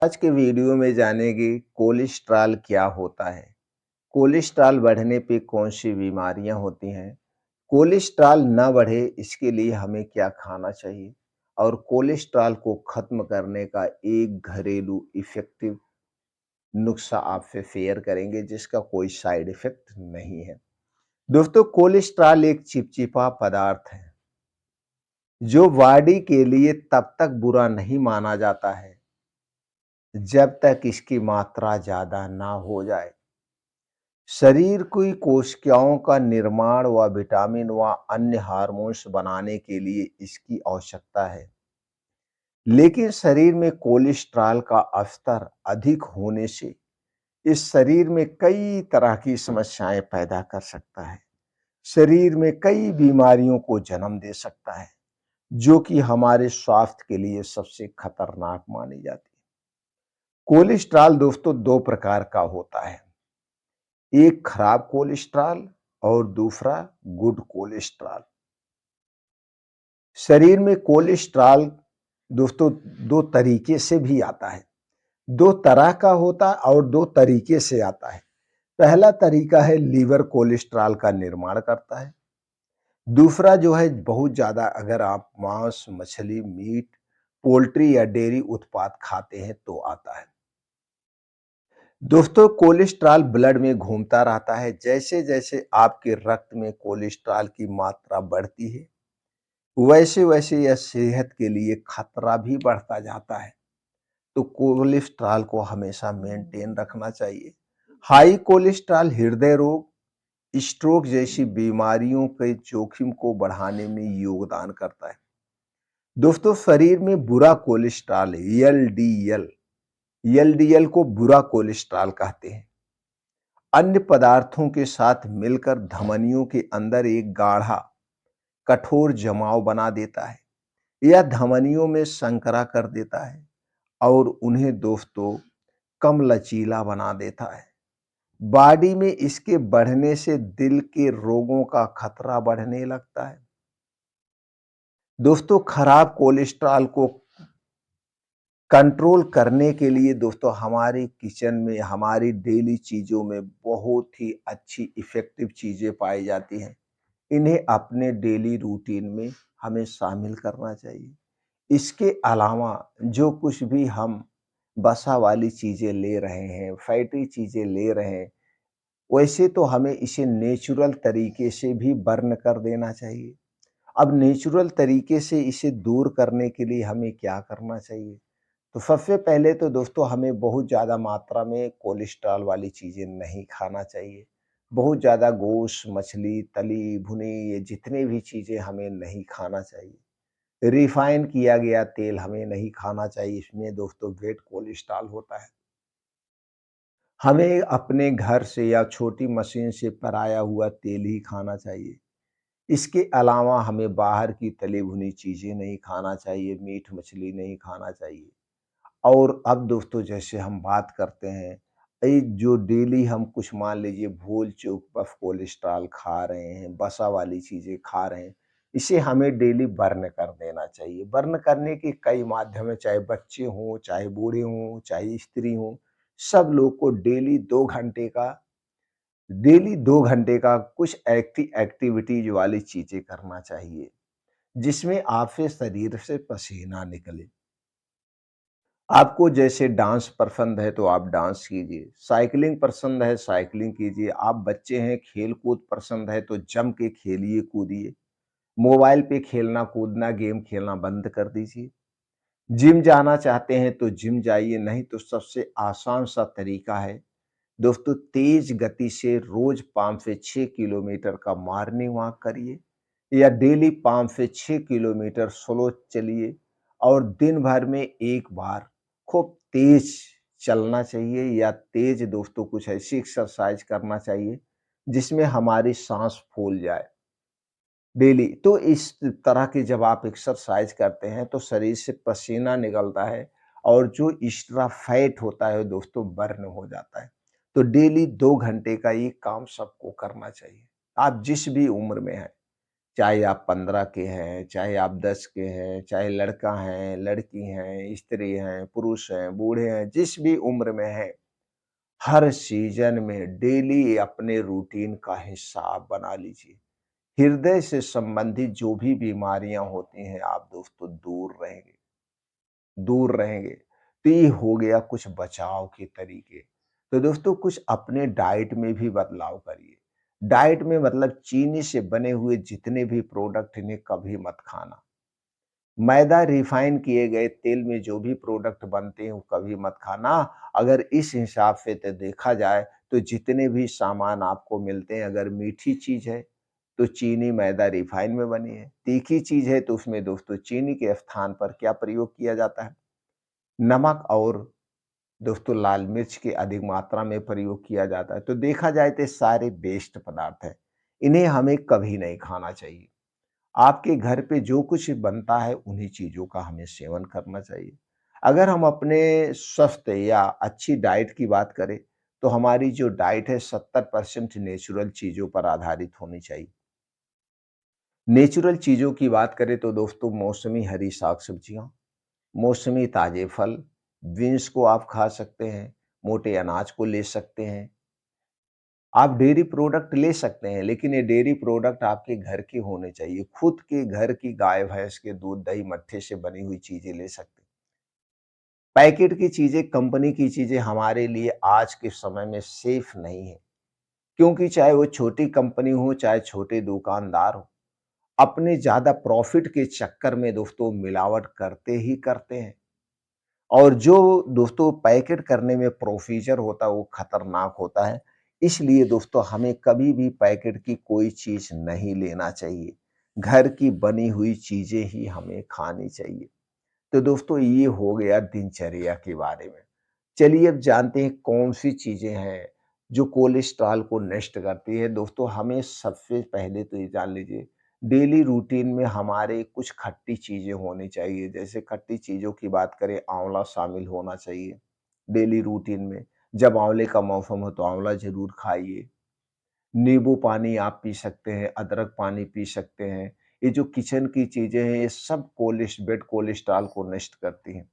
आज के वीडियो में जानेंगे कोलेस्ट्रॉल क्या होता है, कोलेस्ट्रॉल बढ़ने पे कौन सी बीमारियां होती हैं, कोलेस्ट्रॉल ना बढ़े इसके लिए हमें क्या खाना चाहिए और कोलेस्ट्रॉल को खत्म करने का एक घरेलू इफेक्टिव नुस्खा आपसे शेयर करेंगे जिसका कोई साइड इफेक्ट नहीं है। दोस्तों, कोलेस्ट्रॉल एक चिपचिपा पदार्थ है जो बॉडी के लिए तब तक बुरा नहीं माना जाता है जब तक इसकी मात्रा ज्यादा ना हो जाए। शरीर की कोशिकाओं का निर्माण व विटामिन व अन्य हार्मोन्स बनाने के लिए इसकी आवश्यकता है, लेकिन शरीर में कोलेस्ट्रॉल का स्तर अधिक होने से इस शरीर में कई तरह की समस्याएं पैदा कर सकता है। शरीर में कई बीमारियों को जन्म दे सकता है जो कि हमारे स्वास्थ्य के लिए सबसे खतरनाक मानी जाती है। कोलेस्ट्रॉल दोस्तों दो प्रकार का होता है, एक खराब कोलेस्ट्रॉल और दूसरा गुड कोलेस्ट्रॉल। शरीर में कोलेस्ट्रॉल दोस्तों दो तरीके से भी आता है, दो तरह का होता है और दो तरीके से आता है। पहला तरीका है लीवर कोलेस्ट्रॉल का निर्माण करता है। दूसरा जो है बहुत ज्यादा अगर आप मांस, मछली, मीट, पोल्ट्री या डेयरी उत्पाद खाते हैं तो आता है। दोस्तों, कोलेस्ट्रॉल ब्लड में घूमता रहता है। जैसे जैसे आपके रक्त में कोलेस्ट्रॉल की मात्रा बढ़ती है वैसे वैसे यह सेहत के लिए खतरा भी बढ़ता जाता है। तो कोलेस्ट्रॉल को हमेशा मेंटेन रखना चाहिए। हाई कोलेस्ट्रॉल हृदय रोग, स्ट्रोक जैसी बीमारियों के जोखिम को बढ़ाने में योगदान करता है। दोस्तों, शरीर में बुरा कोलेस्ट्रॉल एलडीएल, एलडीएल को बुरा कोलेस्ट्रॉल कहते हैं, अन्य पदार्थों के साथ मिलकर धमनियों के अंदर एक गाढ़ा कठोर जमाव बना देता है। यह धमनियों में संकरा कर देता है और उन्हें दोस्तों कम लचीला बना देता है। बॉडी में इसके बढ़ने से दिल के रोगों का खतरा बढ़ने लगता है। दोस्तों, खराब कोलेस्ट्रॉल को कंट्रोल करने के लिए दोस्तों हमारे किचन में, हमारी डेली चीजों में बहुत ही अच्छी इफेक्टिव चीजें पाई जाती हैं। इन्हें अपने डेली रूटीन में हमें शामिल करना चाहिए। इसके अलावा जो कुछ भी हम वसा वाली चीजें ले रहे हैं, फैटी चीजें ले रहे हैं, वैसे तो हमें इसे नेचुरल तरीके से भी बर्न कर देना चाहिए। अब नेचुरल तरीके से इसे दूर करने के लिए हमें क्या करना चाहिए? तो सबसे पहले तो दोस्तों हमें बहुत ज़्यादा मात्रा में कोलेस्ट्रॉल वाली चीज़ें नहीं खाना चाहिए। बहुत ज़्यादा गोश्त, मछली, तली भुनी ये जितने भी चीज़ें हमें नहीं खाना चाहिए। रिफाइन किया गया तेल हमें नहीं खाना चाहिए, इसमें दोस्तों गुड कोलेस्ट्रॉल होता है। हमें अपने घर से या छोटी मशीन से पराया हुआ तेल ही खाना चाहिए। इसके अलावा हमें बाहर की तली भुनी चीज़ें नहीं खाना चाहिए, मीट मछली नहीं खाना चाहिए। और अब दोस्तों जैसे हम बात करते हैं, ये जो डेली हम कुछ मान लीजिए भूल चूक बस कोलेस्ट्रॉल खा रहे हैं, वसा वाली चीज़ें खा रहे हैं, इसे हमें डेली बर्न कर देना चाहिए। बर्न करने के कई माध्यम हैं, चाहे बच्चे हों, चाहे बूढ़े हों, चाहे स्त्री हों, सब लोग को डेली 2 घंटे का कुछ एक्टिविटीज वाली चीज़ें करना चाहिए, जिसमें आपके शरीर से पसीना निकले। आपको जैसे डांस पसंद है तो आप डांस कीजिए, साइकिलिंग पसंद है साइकिलिंग कीजिए, आप बच्चे हैं खेल-कूद पसंद है तो जम के खेलिए, कूदिए। मोबाइल पे खेलना, कूदना, गेम खेलना बंद कर दीजिए। जिम जाना चाहते हैं तो जिम जाइए, नहीं तो सबसे आसान सा तरीका है दोस्तों तेज गति से रोज 5 से 6 किलोमीटर का मॉर्निंग वॉक करिए या डेली 5 से 6 किलोमीटर स्लो चलिए और दिन भर में एक बार खूब तेज चलना चाहिए या तेज दोस्तों कुछ ऐसी एक्सरसाइज करना चाहिए जिसमें हमारी सांस फूल जाए डेली। तो इस तरह की जब आप एक्सरसाइज करते हैं तो शरीर से पसीना निकलता है और जो एक्स्ट्रा फैट होता है दोस्तों बर्न हो जाता है। तो डेली 2 घंटे का ये काम सबको करना चाहिए, आप जिस भी उम्र में हैं। चाहे आप 15 के हैं, चाहे आप 10 के हैं, चाहे लड़का हैं, लड़की हैं, स्त्री हैं, पुरुष हैं, बूढ़े हैं, जिस भी उम्र में हैं, हर सीज़न में डेली अपने रूटीन का हिस्सा आप बना लीजिए। हृदय से संबंधित जो भी बीमारियाँ होती हैं, आप दोस्तों दूर रहेंगे। तो ये हो गया कुछ बचाव के तरीके। तो दोस्तों कुछ अपने डाइट में भी बदलाव करिए। डाइट में मतलब चीनी से बने हुए जितने भी प्रोडक्ट इन्हें कभी मत खाना। मैदा रिफाइन किए गए तेल में जो भी प्रोडक्ट बनते हैं वो कभी मत खाना। अगर इस हिसाब से तो देखा जाए तो जितने भी सामान आपको मिलते हैं अगर मीठी चीज़ है तो चीनी, मैदा, रिफाइन में बनी है। तीखी चीज़ है तो उसमें दोस्तों चीनी के स्थान पर क्या प्रयोग किया जाता है? नमक और दोस्तों लाल मिर्च की अधिक मात्रा में प्रयोग किया जाता है। तो देखा जाए तो ये सारे वेस्ट पदार्थ हैं। इन्हें हमें कभी नहीं खाना चाहिए। आपके घर पे जो कुछ बनता है उन्हीं चीज़ों का हमें सेवन करना चाहिए। अगर हम अपने स्वस्थ या अच्छी डाइट की बात करें, तो हमारी जो डाइट है 70% नेचुरल चीज़ों पर आधारित होनी चाहिए। नेचुरल चीज़ों की बात करें तो दोस्तों मौसमी हरी साग-सब्जियाँ, मौसमी ताज़े फल, बीन्स को आप खा सकते हैं, मोटे अनाज को ले सकते हैं। आप डेयरी प्रोडक्ट ले सकते हैं, लेकिन ये डेयरी प्रोडक्ट आपके घर के होने चाहिए। खुद के घर की गाय-भैंस के दूध, दही, मट्ठे से बनी हुई चीज़ें ले सकते हैं। पैकेट की चीज़ें, कंपनी की चीज़ें हमारे लिए आज के समय में सेफ नहीं है, क्योंकि चाहे वो छोटी कंपनी हो, चाहे छोटे दुकानदार हों, अपने ज़्यादा प्रॉफ़िट के चक्कर में दोस्तों मिलावट करते ही करते हैं। और जो दोस्तों पैकेट करने में प्रोसीजर होता है वो खतरनाक होता है। इसलिए दोस्तों हमें कभी भी पैकेट की कोई चीज़ नहीं लेना चाहिए। घर की बनी हुई चीज़ें ही हमें खानी चाहिए। तो दोस्तों ये हो गया दिनचर्या के बारे में। चलिए अब जानते हैं कौन-सी चीज़ें हैं जो कोलेस्ट्रॉल को नष्ट करती है। दोस्तों हमें सबसे पहले तो ये जान लीजिए डेली रूटीन में हमारे कुछ खट्टी चीज़ें होनी चाहिए। जैसे खट्टी चीज़ों की बात करें आँवला शामिल होना चाहिए डेली रूटीन में। जब आँवले का मौसम हो तो आँवला ज़रूर खाइए। नींबू पानी आप पी सकते हैं, अदरक पानी पी सकते हैं। ये जो किचन की चीज़ें हैं ये सब बेड कोलेस्ट्रॉल को नष्ट करती हैं।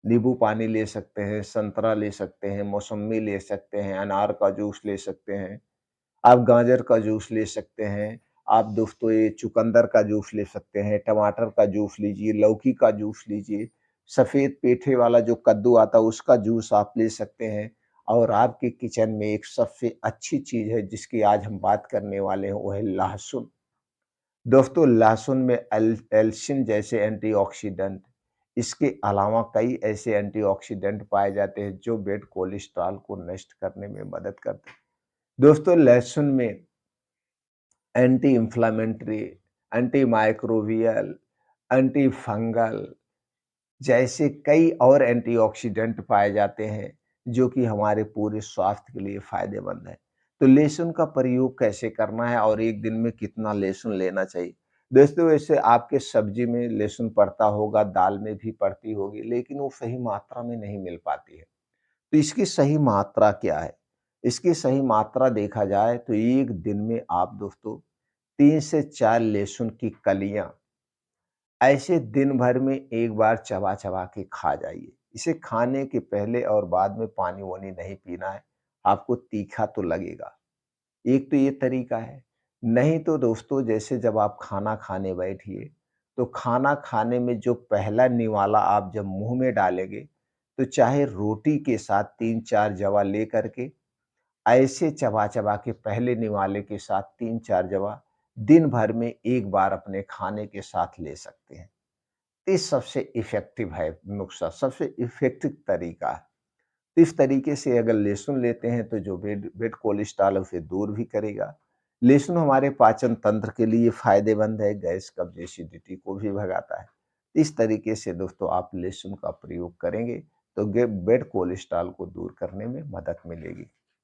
नींबू पानी ले सकते हैं, संतरा ले सकते हैं, मौसम्मी ले सकते हैं, अनार का जूस ले सकते हैं, आप गाजर का जूस ले सकते हैं, आप दोस्तों ये चुकंदर का जूस ले सकते हैं, टमाटर का जूस लीजिए, लौकी का जूस लीजिए, सफ़ेद पेठे वाला जो कद्दू आता है उसका जूस आप ले सकते हैं। और आपके किचन में एक सबसे अच्छी चीज़ है जिसकी आज हम बात करने वाले हैं वो है लहसुन। दोस्तों लहसुन में एल्सिन जैसे एंटीऑक्सीडेंट, इसके अलावा कई ऐसे एंटीऑक्सीडेंट पाए जाते हैं जो बेड कोलेस्ट्रॉल को नष्ट करने में मदद करते हैं। दोस्तों लहसुन में anti inflammatory, anti microbial, anti fungal जैसे कई और एंटीऑक्सीडेंट पाए जाते हैं, जो कि हमारे पूरे स्वास्थ्य के लिए फ़ायदेमंद है। तो लहसुन का प्रयोग कैसे करना है और एक दिन में कितना लहसुन लेना चाहिए? दोस्तों वैसे आपके सब्ज़ी में लहसुन पड़ता होगा, दाल में भी पड़ती होगी, लेकिन वो सही मात्रा में नहीं मिल पाती है। तो इसकी सही मात्रा क्या है? इसकी सही मात्रा देखा जाए तो एक दिन में आप दोस्तों 3 से 4 लहसुन की कलियाँ ऐसे दिन भर में एक बार चबा-चबा के खा जाइए। इसे खाने के पहले और बाद में पानी-वानी नहीं पीना है, आपको तीखा तो लगेगा। एक तो ये तरीका है, नहीं तो दोस्तों जैसे जब आप खाना खाने बैठिए, तो खाना खाने में जो पहला निवाला आप जब मुँह में डालेंगे, तो चाहे रोटी के साथ 3-4 जवा लेकर के ऐसे चबा-चबा के पहले निवाले के साथ 3-4 जवा दिन भर में एक बार अपने खाने के साथ ले सकते हैं। ये सबसे इफ़ेक्टिव है नुस्ख़ा, सबसे इफ़ेक्टिव तरीका है। तो इस तरीके से अगर लहसुन लेते हैं तो जो बेड कोलेस्ट्रॉल है उसे दूर भी करेगा। लहसुन हमारे पाचन तंत्र के लिए फ़ायदेमंद है, गैस, कब्ज़, एसिडिटी को भी भगाता है। इस तरीके से दोस्तों आप लहसुन का प्रयोग करेंगे तो गे बेड कोलेस्ट्रॉल को दूर करने में मदद मिलेगी।